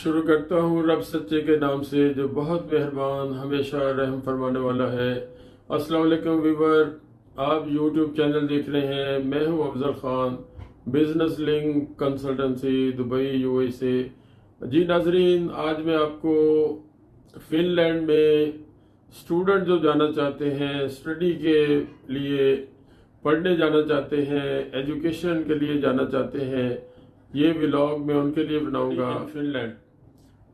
शुरू करता हूँ रब सच्चे के नाम से जो बहुत मेहरबान हमेशा रहम फरमाने वाला है। अस्सलाम वालेकुम व्यूवर, आप यूट्यूब चैनल देख रहे हैं। मैं हूँ Afzal Khan, business link consultancy Dubai USA. जी नाजरीन, आज मैं आपको फिनलैंड में स्टूडेंट जो जाना चाहते हैं, स्टडी के लिए पढ़ने जाना चाहते हैं, एजुकेशन के लिए जाना चाहते हैं, ये व्लॉग मैं उनके लिए बनाऊंगा।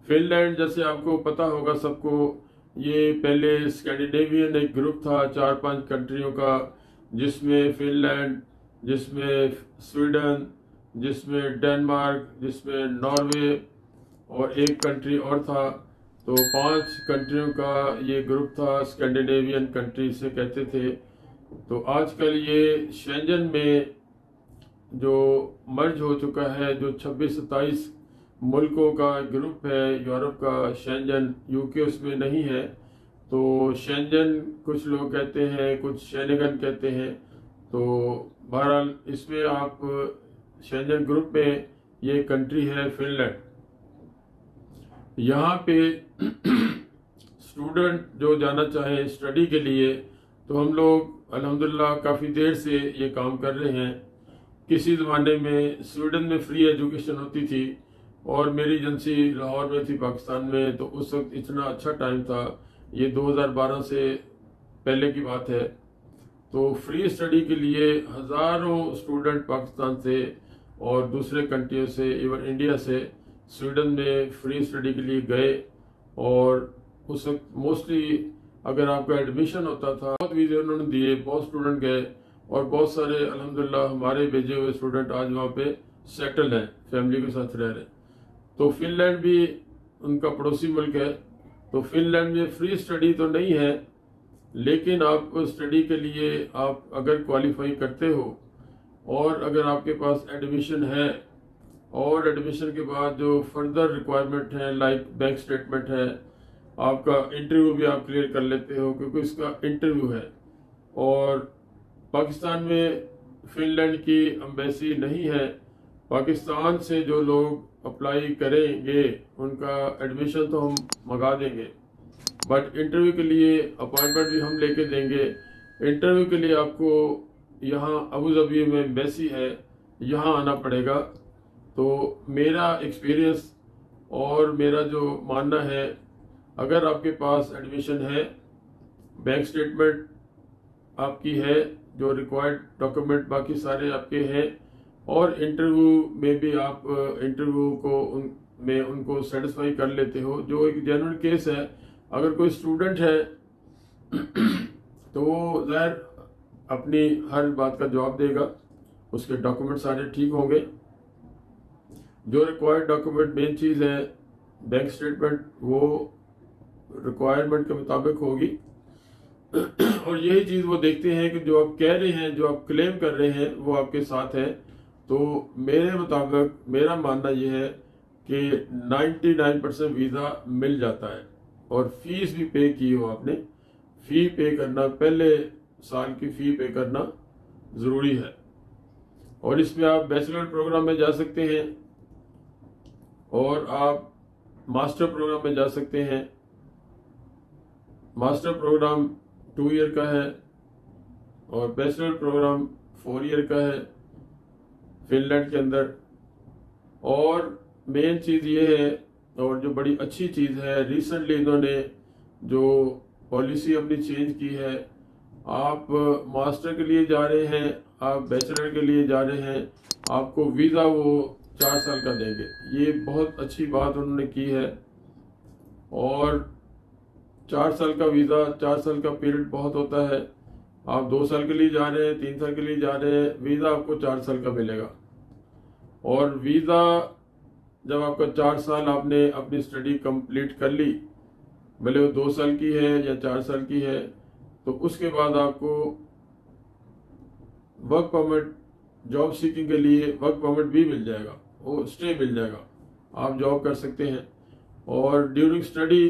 फिनलैंड जैसे आपको पता होगा सबको, ये पहले स्कैंडिनेवियन एक ग्रुप था 4-5 कंट्रियों का, जिसमें फिनलैंड, जिसमें स्वीडन, जिसमें डेनमार्क, जिसमें नॉर्वे और एक कंट्री और था। तो 5 कंट्रियों का ये ग्रुप था, स्कैंडिनेवियन कंट्री से कहते थे। तो आजकल ये शेंजन में जो मर्ज हो चुका है, जो 26-27 मुल्कों का ग्रुप है यूरोप का, शेंजन, यूके उसमें नहीं है। तो शेंजन कुछ लोग कहते हैं, कुछ शेनेगन कहते हैं। तो बहरहाल इसमें आप शेंजन ग्रुप में ये कंट्री है फिनलैंड। यहाँ पे स्टूडेंट जो जाना चाहे स्टडी के लिए, तो हम लोग अल्हम्दुलिल्लाह काफ़ी देर से ये काम कर रहे हैं। किसी ज़माने में स्वीडन में फ्री एजुकेशन होती थी और मेरी एजेंसी लाहौर में थी पाकिस्तान में, तो उस वक्त इतना अच्छा टाइम था, ये 2012 से पहले की बात है। तो फ्री स्टडी के लिए हज़ारों स्टूडेंट पाकिस्तान से और दूसरे कंट्रियों से, इवन इंडिया से, स्वीडन में फ्री स्टडी के लिए गए। और उस वक्त मोस्टली अगर आपका एडमिशन होता था, बहुत वीज़े उन्होंने दिए, बहुत स्टूडेंट गए और बहुत सारे अल्हम्दुलिल्लाह हमारे भेजे हुए स्टूडेंट आज वहाँ पे सेटल हैं, फैमिली के साथ रह रहे। तो फिनलैंड भी उनका पड़ोसी मुल्क है। तो फिनलैंड में फ्री स्टडी तो नहीं है, लेकिन आप स्टडी के लिए आप अगर क्वालिफाई करते हो और अगर आपके पास एडमिशन है, और एडमिशन के बाद जो फर्दर रिक्वायरमेंट है लाइक बैंक स्टेटमेंट है, आपका इंटरव्यू भी आप क्लियर कर लेते हो क्योंकि इसका इंटरव्यू है। और पाकिस्तान में फिनलैंड की एम्बेसी नहीं है। पाकिस्तान से जो लोग अप्लाई करेंगे उनका एडमिशन तो हम मंगा देंगे, बट इंटरव्यू के लिए अपॉइंटमेंट भी हम लेके देंगे। इंटरव्यू के लिए आपको यहाँ अबू धाबी में एम्बेसी है, यहाँ आना पड़ेगा। तो मेरा एक्सपीरियंस और मेरा जो मानना है, अगर आपके पास एडमिशन है, बैंक स्टेटमेंट आपकी है, जो रिक्वायर्ड डॉक्यूमेंट बाकी सारे आपके हैं, और इंटरव्यू में भी आप इंटरव्यू को में उनको सेटिस्फाई कर लेते हो, जो एक जेन्युइन केस है। अगर कोई स्टूडेंट है तो वो ज़ाहिर अपनी हर बात का जवाब देगा, उसके डॉक्यूमेंट सारे ठीक होंगे। जो रिक्वायर्ड डॉक्यूमेंट मेन चीज़ है बैंक स्टेटमेंट, वो रिक्वायरमेंट के मुताबिक होगी। और यही चीज़ वो देखते हैं कि जो आप कह रहे हैं, जो आप क्लेम कर रहे हैं, वो आपके साथ है। तो मेरे मुताबिक मेरा मानना ये है कि 99% वीज़ा मिल जाता है। और फीस भी पे की हो आपने, फ़ी पे करना, पहले साल की फ़ी पे करना ज़रूरी है। और इसमें आप बैचलर प्रोग्राम में जा सकते हैं और आप मास्टर प्रोग्राम में जा सकते हैं। मास्टर प्रोग्राम 2 ईयर का है और बैचलर प्रोग्राम 4 ईयर का है फिनलैंड के अंदर। और मेन चीज़ ये है, और जो बड़ी अच्छी चीज़ है, रिसेंटली इन्होंने जो पॉलिसी अपनी चेंज की है, आप मास्टर के लिए जा रहे हैं, आप बैचलर के लिए जा रहे हैं, आपको वीज़ा वो 4 साल का देंगे। ये बहुत अच्छी बात उन्होंने की है। और 4 साल का वीज़ा, 4 साल का पीरियड बहुत होता है। आप 2 साल के लिए जा रहे हैं, 3 साल के लिए जा रहे हैं, वीज़ा आपको 4 साल का मिलेगा। और वीज़ा जब आपका 4 साल आपने अपनी स्टडी कंप्लीट कर ली, भले वो 2 साल की है या 4 साल की है, तो उसके बाद आपको वर्क परमिट, जॉब सीकिंग के लिए वर्क परमिट भी मिल जाएगा, वो स्टे मिल जाएगा, आप जॉब कर सकते हैं। और ड्यूरिंग स्टडी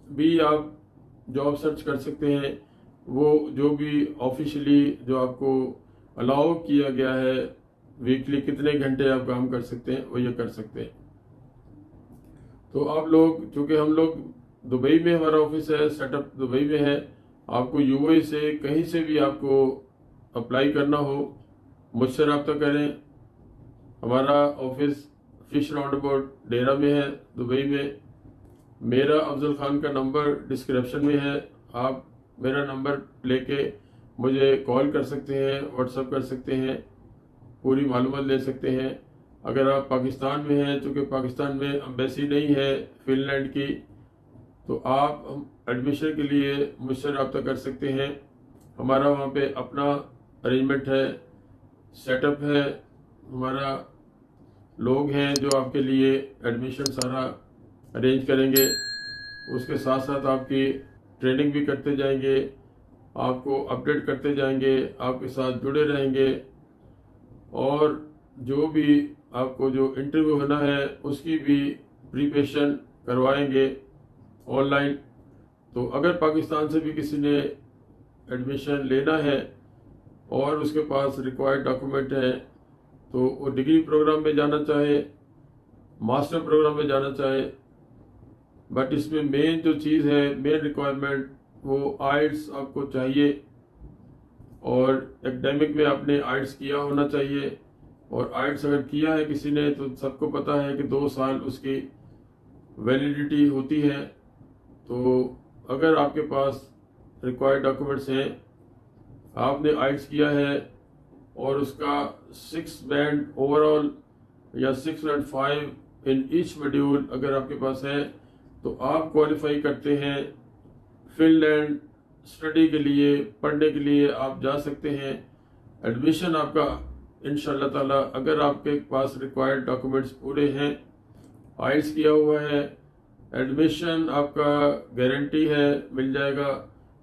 भी आप जॉब सर्च कर सकते हैं। वो जो भी ऑफिशियली जो आपको अलाउ किया गया है, वीकली कितने घंटे आप काम कर सकते हैं, वो ये कर सकते हैं। तो आप लोग, चूँकि हम लोग दुबई में हमारा ऑफिस है, सेटअप दुबई में है, आपको यूएई से कहीं से भी आपको अप्लाई करना हो मुझसे रब्ता करें। हमारा ऑफिस फिश राउंड अबाउट डेरा में है दुबई में। मेरा अफजल खान का नंबर डिस्क्रिप्शन में है, आप मेरा नंबर लेके मुझे कॉल कर सकते हैं, व्हाट्सएप कर सकते हैं, पूरी मालूमात ले सकते हैं। अगर आप पाकिस्तान में हैं, चूँकि पाकिस्तान में एम्बेसी नहीं है फिनलैंड की, तो आप एडमिशन के लिए मुझसे रब्ता कर सकते हैं। हमारा वहाँ पे अपना अरेंजमेंट है, सेटअप है, हमारा लोग हैं जो आपके लिए एडमिशन सारा अरेंज करेंगे। उसके साथ साथ आपकी ट्रेनिंग भी करते जाएंगे, आपको अपडेट करते जाएंगे, आपके साथ जुड़े रहेंगे, और जो भी आपको जो इंटरव्यू होना है उसकी भी प्रिपरेशन करवाएंगे ऑनलाइन। तो अगर पाकिस्तान से भी किसी ने एडमिशन लेना है और उसके पास रिक्वायर्ड डॉक्यूमेंट है, तो वो डिग्री प्रोग्राम में जाना चाहे, मास्टर प्रोग्राम में जाना चाहे, बट इसमें मेन जो चीज़ है, मेन रिक्वायरमेंट, वो आइल्स आपको चाहिए, और एकेडमिक में आपने आइल्स किया होना चाहिए। और आइल्स अगर किया है किसी ने, तो सबको पता है कि 2 साल उसकी वैलिडिटी होती है। तो अगर आपके पास रिक्वायर्ड डॉक्यूमेंट्स हैं, आपने आइल्स किया है और उसका 6 बैंड ओवरऑल या 6.5 इन ईच मॉड्यूल अगर आपके पास है, तो आप क्वालिफाई करते हैं फिनलैंड स्टडी के लिए, पढ़ने के लिए आप जा सकते हैं। एडमिशन आपका इंशाल्लाह ताला, अगर आपके पास रिक्वायर्ड डॉक्यूमेंट्स पूरे हैं, आइल्स किया हुआ है, एडमिशन आपका गारंटी है, मिल जाएगा।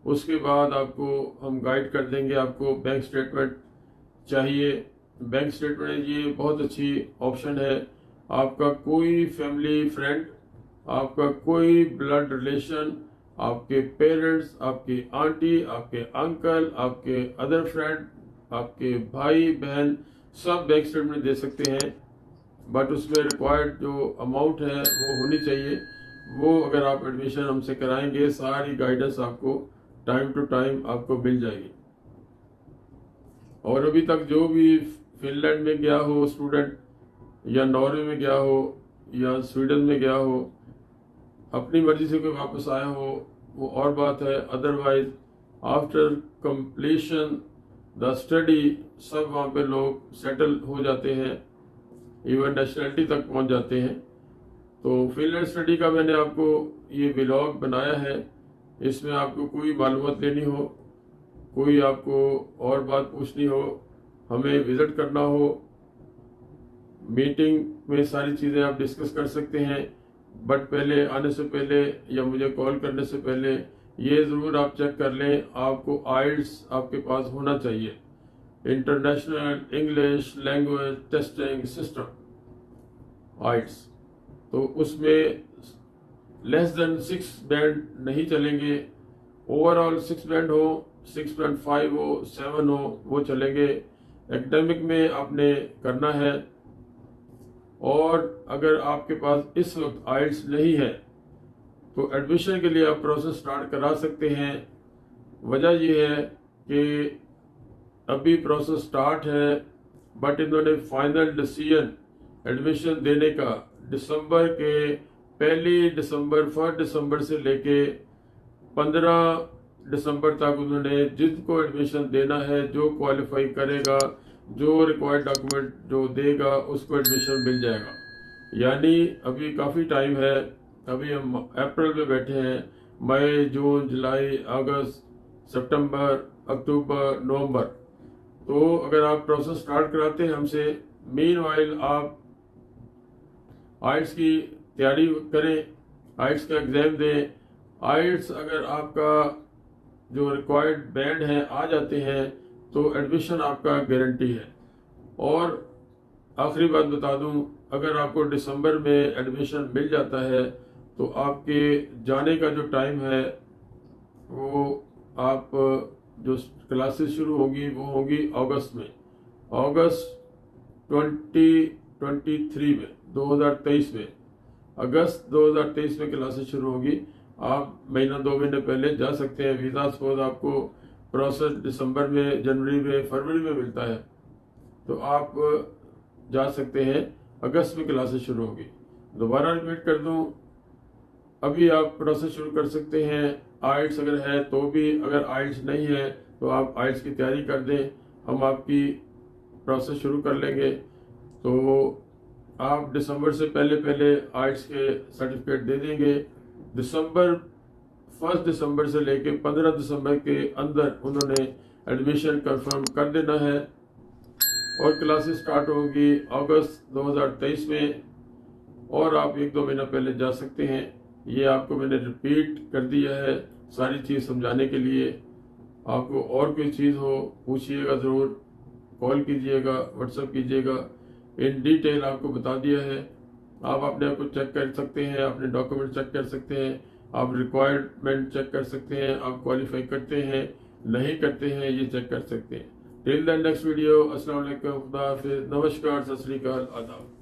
उसके बाद आपको हम गाइड कर देंगे। आपको बैंक स्टेटमेंट चाहिए, बैंक स्टेटमेंट ये बहुत अच्छी ऑप्शन है। आपका कोई फैमिली फ्रेंड, आपका कोई ब्लड रिलेशन, आपके पेरेंट्स, आपकी आंटी, आपके अंकल, आपके अदर फ्रेंड, आपके भाई बहन, सब बैंक स्टेटमेंट दे सकते हैं, बट उसमें रिक्वायर्ड जो अमाउंट है वो होनी चाहिए। वो अगर आप एडमिशन हमसे कराएंगे, सारी गाइडेंस आपको टाइम टू टाइम आपको मिल जाएगी। और अभी तक जो भी फिनलैंड में गया हो स्टूडेंट, या नॉर्वे में गया हो, या स्वीडन में गया हो, अपनी मर्जी से कोई वापस आया हो, वो और बात है। Otherwise after completion the study सब वहाँ पे लोग सेटल हो जाते हैं, इवन नेशनलिटी तक पहुँच जाते हैं। तो फिनलैंड स्टडी का मैंने आपको ये व्लॉग बनाया है। इसमें आपको कोई मालूमात लेनी हो, कोई आपको और बात पूछनी हो, हमें विज़िट करना हो, मीटिंग में सारी चीज़ें आप डिस्कस कर सकते हैं। बट पहले आने से पहले या मुझे कॉल करने से पहले ये ज़रूर आप चेक कर लें, आपको आइल्स आपके पास होना चाहिए, international English language testing system IELTS. तो उसमें लेस देन 6 बैंड नहीं चलेंगे, ओवरऑल 6 बैंड हो, 6.5 हो, 7 हो, वो चलेंगे। एकेडमिक में आपने करना है। और अगर आपके पास इस वक्त आइल्स नहीं है, तो एडमिशन के लिए आप प्रोसेस स्टार्ट करा सकते हैं। वजह यह है कि अभी प्रोसेस स्टार्ट है, बट इन्होंने फाइनल डिसीजन एडमिशन देने का दिसंबर के 1 दिसंबर से लेके 15 दिसंबर तक उन्होंने जिसको एडमिशन देना है, जो क्वालिफाई करेगा, जो रिक्वायर्ड डॉक्यूमेंट जो देगा, उसको एडमिशन मिल जाएगा। यानी अभी काफ़ी टाइम है। अभी हम अप्रैल में बैठे हैं, मई, जून, जुलाई, अगस्त, सितंबर, अक्टूबर, नवंबर। तो अगर आप प्रोसेस स्टार्ट कराते हैं हमसे, मीनवाइल आप आइल्स की तैयारी करें, आइल्स का एग्ज़ाम दें। आइल्स अगर आपका जो रिक्वायर्ड बैंड है आ जाते हैं, तो एडमिशन आपका गारंटी है। और आखिरी बात बता दूं, अगर आपको दिसंबर में एडमिशन मिल जाता है, तो आपके जाने का जो टाइम है, वो आप जो क्लासेस शुरू होगी वो होगी अगस्त में, अगस्त 2023 में, 2023 में। अगस्त 2023 में क्लासेस शुरू होगी। आप महीना 2 महीने पहले जा सकते हैं। वीज़ा सपोज आपको प्रोसेस दिसंबर में, जनवरी में, फरवरी में मिलता है, तो आप जा सकते हैं। अगस्त में क्लासेस शुरू होगी। दोबारा रिपीट कर दूं, अभी आप प्रोसेस शुरू कर सकते हैं। आइल्स अगर है तो भी, अगर आइल्स नहीं है तो आप आइल्स की तैयारी कर दें, हम आपकी प्रोसेस शुरू कर लेंगे। तो आप दिसंबर से पहले पहले आइल्स के सर्टिफिकेट दे देंगे। 1 दिसंबर से लेके 15 दिसंबर के अंदर उन्होंने एडमिशन कंफर्म कर देना है और क्लासेस स्टार्ट होंगी अगस्त 2023 में। और आप 1-2 महीना पहले जा सकते हैं। ये आपको मैंने रिपीट कर दिया है सारी चीज़ समझाने के लिए। आपको और कोई चीज़ हो पूछिएगा, ज़रूर कॉल कीजिएगा, व्हाट्सएप कीजिएगा। इन डिटेल आपको बता दिया है। आप अपने आप को चेक कर सकते हैं, अपने डॉक्यूमेंट चेक कर सकते हैं, आप रिक्वायरमेंट चेक कर सकते हैं, आप क्वालिफाई करते हैं नहीं करते हैं ये चेक कर सकते हैं। टिल द नेक्स्ट वीडियो, अस्सलाम वालेकुम, खुदा हाफिज़, नमस्कार, सत श्री अकाल, आदाब।